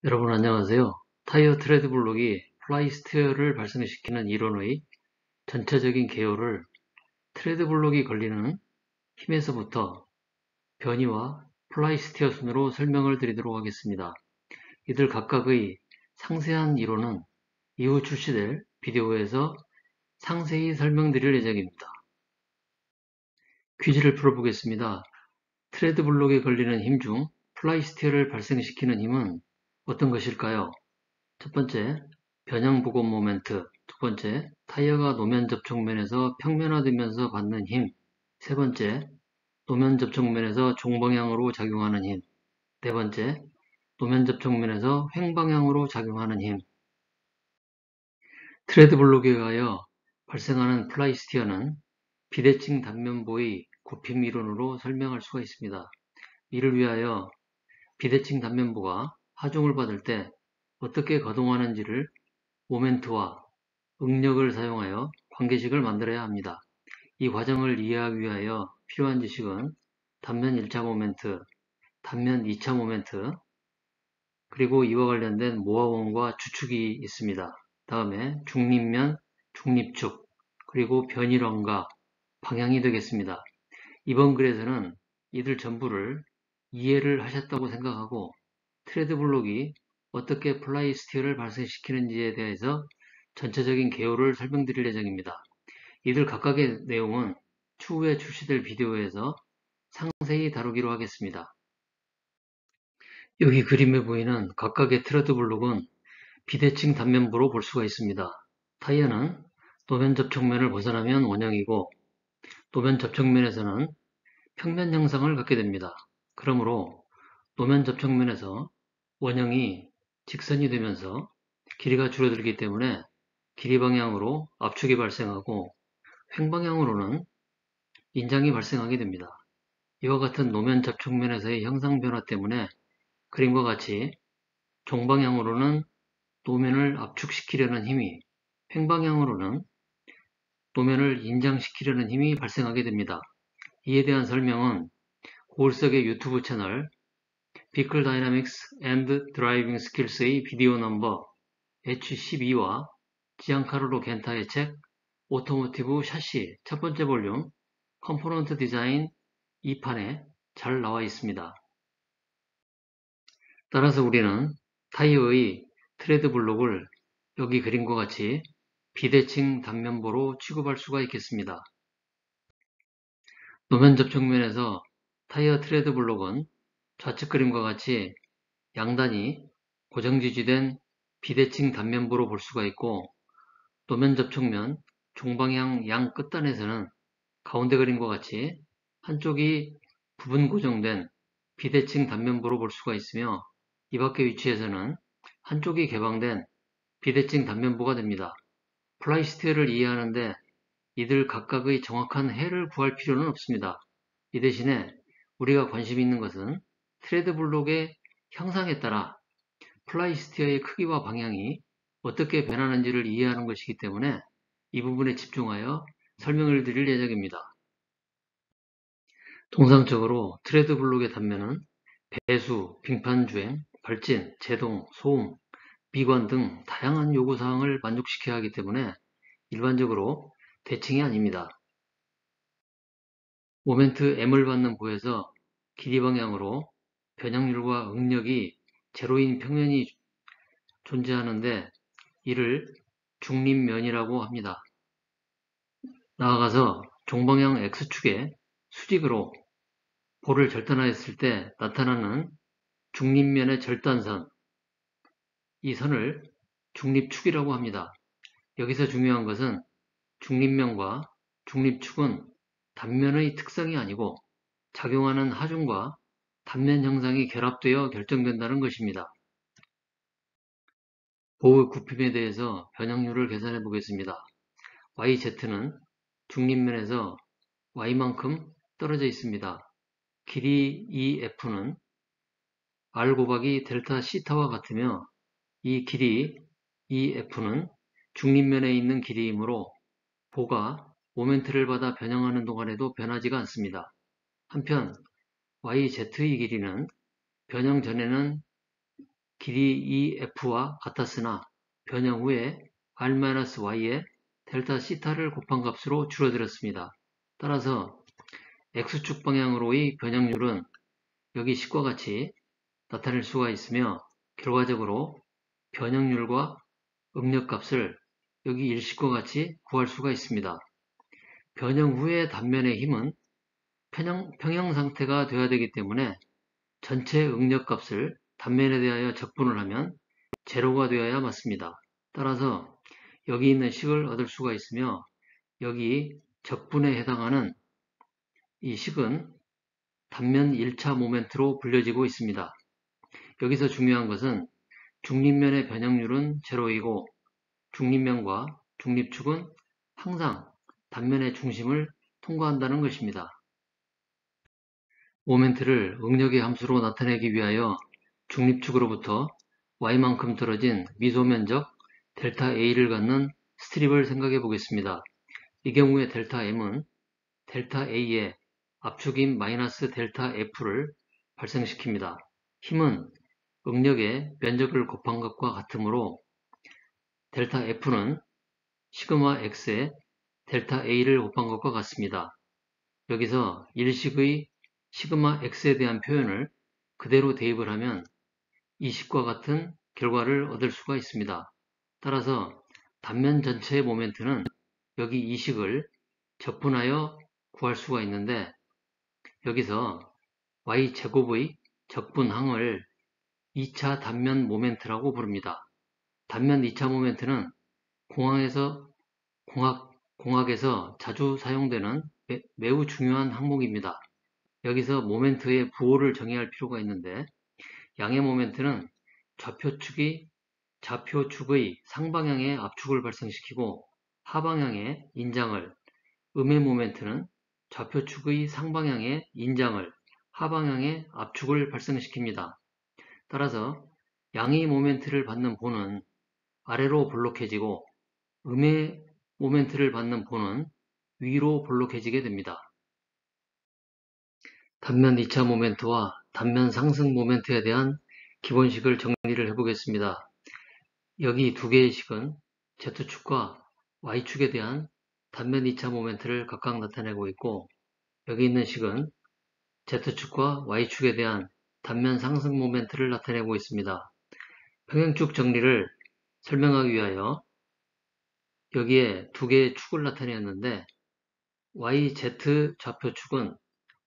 여러분 안녕하세요. 타이어 트레드 블록이 플라이 스티어를 발생시키는 이론의 전체적인 개요를 트레드 블록이 걸리는 힘에서부터 변이와 플라이 스티어 순으로 설명을 드리도록 하겠습니다. 이들 각각의 상세한 이론은 이후 출시될 비디오에서 상세히 설명드릴 예정입니다. 퀴즈를 풀어보겠습니다. 트레드 블록에 걸리는 힘 중 플라이 스티어를 발생시키는 힘은 어떤 것일까요? 첫 번째, 변형 부고 모멘트. 두 번째, 타이어가 노면 접촉면에서 평면화되면서 받는 힘. 세 번째, 노면 접촉면에서 종방향으로 작용하는 힘. 네 번째, 노면 접촉면에서 횡방향으로 작용하는 힘. 트레드 블록에 의하여 발생하는 플라이 스티어는 비대칭 단면부의 굽힘 이론으로 설명할 수가 있습니다. 이를 위하여 비대칭 단면부가 하중을 받을 때 어떻게 거동하는지를 모멘트와 응력을 사용하여 관계식을 만들어야 합니다. 이 과정을 이해하기 위하여 필요한 지식은 단면 1차 모멘트, 단면 2차 모멘트, 그리고 이와 관련된 모아원과 주축이 있습니다. 다음에 중립면, 중립축, 그리고 변일원과 방향이 되겠습니다. 이번 글에서는 이들 전부를 이해를 하셨다고 생각하고 트레드 블록이 어떻게 플라이 스티어를 발생시키는지에 대해서 전체적인 개요를 설명드릴 예정입니다. 이들 각각의 내용은 추후에 출시될 비디오에서 상세히 다루기로 하겠습니다. 여기 그림에 보이는 각각의 트레드 블록은 비대칭 단면부로 볼 수가 있습니다. 타이어는 노면 접촉면을 벗어나면 원형이고 노면 접촉면에서는 평면 형상을 갖게 됩니다. 그러므로 노면 접촉면에서 원형이 직선이 되면서 길이가 줄어들기 때문에 길이 방향으로 압축이 발생하고 횡방향으로는 인장이 발생하게 됩니다. 이와 같은 노면 접촉면에서의 형상 변화 때문에 그림과 같이 종방향으로는 노면을 압축시키려는 힘이, 횡방향으로는 노면을 인장시키려는 힘이 발생하게 됩니다. 이에 대한 설명은 고울석의 유튜브 채널 Vehicle Dynamics and Driving Skills의 비디오 넘버 H12와 지안카르로 겐타의 책 오토모티브 샤시 첫 번째 볼륨 컴포넌트 디자인 2판에 잘 나와 있습니다. 따라서 우리는 타이어의 트레드 블록을 여기 그림과 같이 비대칭 단면부로 취급할 수가 있겠습니다. 노면 접촉면에서 타이어 트레드 블록은 좌측 그림과 같이 양단이 고정지지된 비대칭 단면부로 볼 수가 있고 노면 접촉면 종방향 양 끝단에서는 가운데 그림과 같이 한쪽이 부분 고정된 비대칭 단면부로 볼 수가 있으며 이 밖의 위치에서는 한쪽이 개방된 비대칭 단면부가 됩니다. 플라이스티어를 이해하는데 이들 각각의 정확한 해를 구할 필요는 없습니다. 이 대신에 우리가 관심 있는 것은 트레드 블록의 형상에 따라 플라이스티어의 크기와 방향이 어떻게 변하는지를 이해하는 것이기 때문에 이 부분에 집중하여 설명을 드릴 예정입니다. 통상적으로 트레드 블록의 단면은 배수, 빙판주행, 발진, 제동, 소음, 미관 등 다양한 요구사항을 만족시켜야 하기 때문에 일반적으로 대칭이 아닙니다. 모멘트 M을 받는 부에서 길이 방향으로 변형률과 응력이 제로인 평면이 존재하는데 이를 중립면이라고 합니다. 나아가서 종방향 X축에 수직으로 볼을 절단하였을 때 나타나는 중립면의 절단선, 이 선을 중립축이라고 합니다. 여기서 중요한 것은 중립면과 중립축은 단면의 특성이 아니고 작용하는 하중과 단면 형상이 결합되어 결정된다는 것입니다. 보호 굽힘에 대해서 변형률을 계산해 보겠습니다. YZ는 중립면에서 Y만큼 떨어져 있습니다. 길이 EF는 R 곱하기 델타 시타와 같으며 이 길이 EF는 중립면에 있는 길이이므로 보가 모멘트를 받아 변형하는 동안에도 변하지가 않습니다. 한편 YZ의 길이는 변형 전에는 길이 F와 같았으나 변형 후에 R-Y에 델타 시타를 곱한 값으로 줄어들었습니다. 따라서 X축 방향으로의 변형률은 여기 식과 같이 나타낼 수가 있으며 결과적으로 변형률과 응력값을 여기 일식과 같이 구할 수가 있습니다. 변형 후의 단면의 힘은 평형 상태가 되어야 되기 때문에 전체 응력값을 단면에 대하여 적분을 하면 제로가 되어야 맞습니다. 따라서 여기 있는 식을 얻을 수가 있으며 여기 적분에 해당하는 이 식은 단면 1차 모멘트로 불려지고 있습니다. 여기서 중요한 것은 중립면의 변형률은 제로이고 중립면과 중립축은 항상 단면의 중심을 통과한다는 것입니다. 모멘트를 응력의 함수로 나타내기 위하여 중립축으로부터 y만큼 떨어진 미소면적 델타 A를 갖는 스트립을 생각해 보겠습니다. 이 경우에 델타 M은 델타 A의 압축인 마이너스 델타 F를 발생시킵니다. 힘은 응력의 면적을 곱한 것과 같으므로 델타 F는 시그마 X에 델타 A를 곱한 것과 같습니다. 여기서 일식의 시그마 X에 대한 표현을 그대로 대입을 하면 이 식과 같은 결과를 얻을 수가 있습니다. 따라서 단면 전체의 모멘트는 여기 이 식을 적분하여 구할 수가 있는데 여기서 y제곱의 적분항을 2차 단면 모멘트라고 부릅니다. 단면 2차 모멘트는 공학에서 자주 사용되는 매우 중요한 항목입니다. 여기서 모멘트의 부호를 정의할 필요가 있는데 양의 모멘트는 좌표축의 상방향의 압축을 발생시키고 하방향의 인장을, 음의 모멘트는 좌표축의 상방향의 인장을, 하방향의 압축을 발생시킵니다. 따라서 양의 모멘트를 받는 보는 아래로 볼록해지고 음의 모멘트를 받는 보는 위로 볼록해지게 됩니다. 단면 2차 모멘트와 단면 상승 모멘트에 대한 기본식을 정리를 해보겠습니다. 여기 두 개의 식은 Z축과 Y축에 대한 단면 2차 모멘트를 각각 나타내고 있고 여기 있는 식은 Z축과 Y축에 대한 단면 상승 모멘트를 나타내고 있습니다. 평행축 정리를 설명하기 위하여 여기에 두 개의 축을 나타내었는데 YZ 좌표축은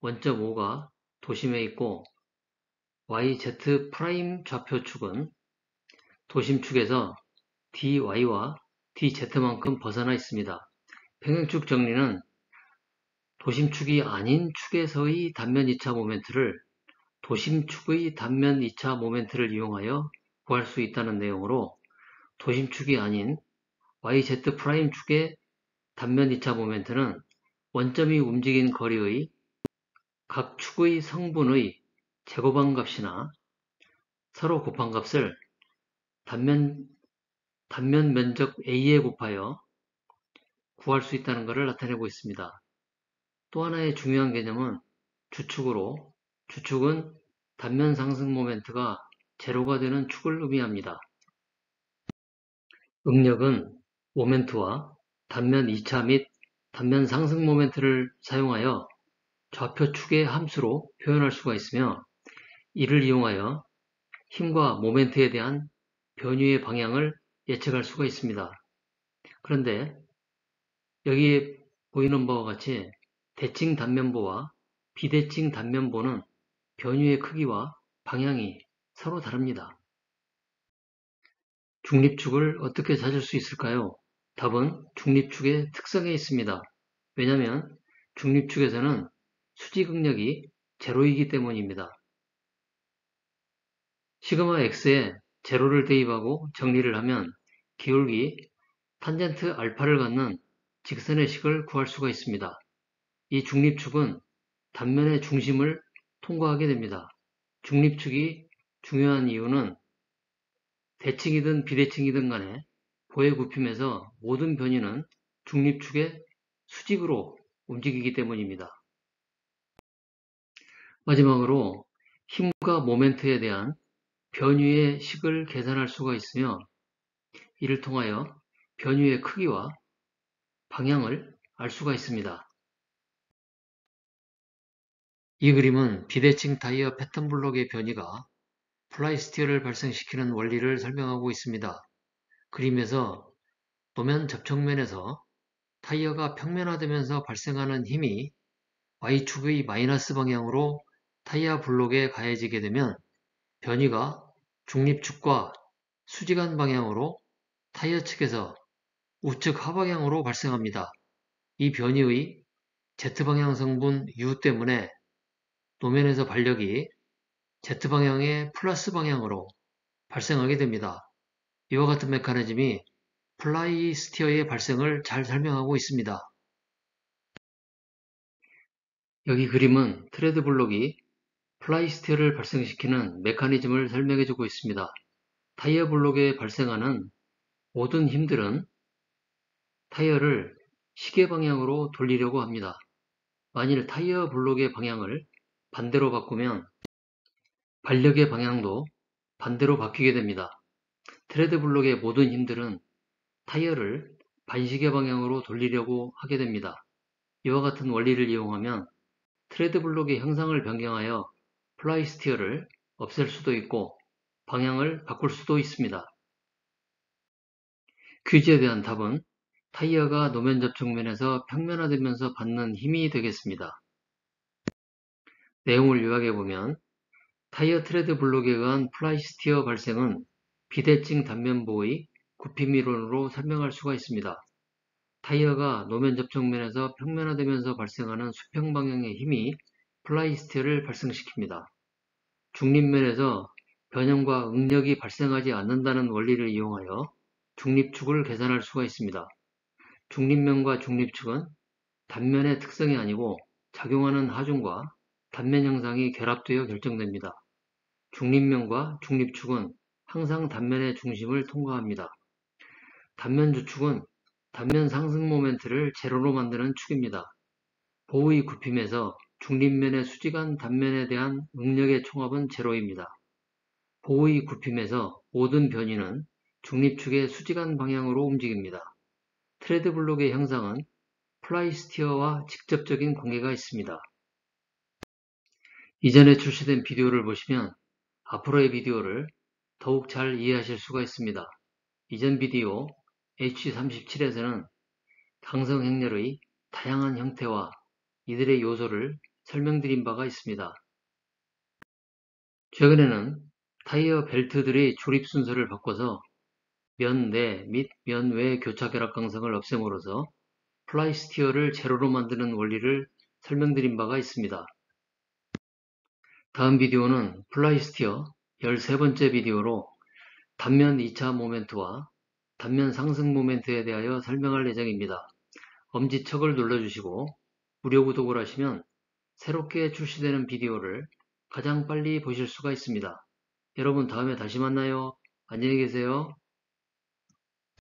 원점 O가 도심에 있고 YZ 프라임 좌표축은 도심축에서 DY와 DZ만큼 벗어나 있습니다. 평행축 정리는 도심축이 아닌 축에서의 단면 2차 모멘트를 도심축의 단면 2차 모멘트를 이용하여 구할 수 있다는 내용으로 도심축이 아닌 YZ 프라임 축의 단면 2차 모멘트는 원점이 움직인 거리의 각 축의 성분의 제곱한 값이나 서로 곱한 값을 단면 면적 A에 곱하여 구할 수 있다는 것을 나타내고 있습니다. 또 하나의 중요한 개념은 주축으로 주축은 단면 상승 모멘트가 제로가 되는 축을 의미합니다. 응력은 모멘트와 단면 2차 및 단면 상승 모멘트를 사용하여 좌표축의 함수로 표현할 수가 있으며 이를 이용하여 힘과 모멘트에 대한 변유의 방향을 예측할 수가 있습니다. 그런데 여기에 보이는 바와 같이 대칭 단면보와 비대칭 단면보는 변유의 크기와 방향이 서로 다릅니다. 중립축을 어떻게 찾을 수 있을까요? 답은 중립축의 특성에 있습니다. 왜냐하면 중립축에서는 수직응력이 제로이기 때문입니다. 시그마 x에 제로를 대입하고 정리를 하면 기울기 탄젠트 알파를 갖는 직선의 식을 구할 수가 있습니다. 이 중립축은 단면의 중심을 통과하게 됩니다. 중립축이 중요한 이유는 대칭이든 비대칭이든 간에 보의 굽힘에서 모든 변이는 중립축의 수직으로 움직이기 때문입니다. 마지막으로 힘과 모멘트에 대한 변유의 식을 계산할 수가 있으며 이를 통하여 변유의 크기와 방향을 알 수가 있습니다. 이 그림은 비대칭 타이어 패턴 블록의 변이가 플라이 스티어를 발생시키는 원리를 설명하고 있습니다. 그림에서 노면 접촉면에서 타이어가 평면화되면서 발생하는 힘이 Y축의 마이너스 방향으로 타이어 블록에 가해지게 되면 변이가 중립축과 수직안 방향으로 타이어 측에서 우측 하방향으로 발생합니다. 이 변이의 Z방향 성분 U 때문에 노면에서 반력이 Z방향의 플러스 방향으로 발생하게 됩니다. 이와 같은 메커니즘이 플라이 스티어의 발생을 잘 설명하고 있습니다. 여기 그림은 트레드 블록이 플라이 스티어를 발생시키는 메커니즘을 설명해주고 있습니다. 타이어 블록에 발생하는 모든 힘들은 타이어를 시계 방향으로 돌리려고 합니다. 만일 타이어 블록의 방향을 반대로 바꾸면 반력의 방향도 반대로 바뀌게 됩니다. 트레드 블록의 모든 힘들은 타이어를 반시계 방향으로 돌리려고 하게 됩니다. 이와 같은 원리를 이용하면 트레드 블록의 형상을 변경하여 플라이 스티어를 없앨 수도 있고 방향을 바꿀 수도 있습니다. 퀴즈에 대한 답은 타이어가 노면 접촉면에서 평면화되면서 받는 힘이 되겠습니다. 내용을 요약해보면 타이어 트레드 블록에 의한 플라이 스티어 발생은 비대칭 단면보의 굽힘 이론으로 설명할 수가 있습니다. 타이어가 노면 접촉면에서 평면화되면서 발생하는 수평 방향의 힘이 플라이 스티어를 발생시킵니다. 중립면에서 변형과 응력이 발생하지 않는다는 원리를 이용하여 중립축을 계산할 수가 있습니다. 중립면과 중립축은 단면의 특성이 아니고 작용하는 하중과 단면 형상이 결합되어 결정됩니다. 중립면과 중립축은 항상 단면의 중심을 통과합니다. 단면 주축은 단면 상승 모멘트를 제로로 만드는 축입니다. 보의 굽힘에서 중립면의 수직한 단면에 대한 응력의 총합은 제로입니다. 보의 굽힘에서 모든 변이는 중립축의 수직한 방향으로 움직입니다. 트레드 블록의 형상은 플라이 스티어와 직접적인 관계가 있습니다. 이전에 출시된 비디오를 보시면 앞으로의 비디오를 더욱 잘 이해하실 수가 있습니다. 이전 비디오 H37에서는 강성 행렬의 다양한 형태와 이들의 요소를 설명드린 바가 있습니다. 최근에는 타이어 벨트들의 조립 순서를 바꿔서 면 내 및 면 외 교차 결합 강성을 없앰으로써 플라이 스티어를 제로로 만드는 원리를 설명드린 바가 있습니다. 다음 비디오는 플라이 스티어 13번째 비디오로 단면 2차 모멘트와 단면 상승 모멘트에 대하여 설명할 예정입니다. 엄지척을 눌러주시고 무료 구독을 하시면 새롭게 출시되는 비디오를 가장 빨리 보실 수가 있습니다. 여러분 다음에 다시 만나요. 안녕히 계세요.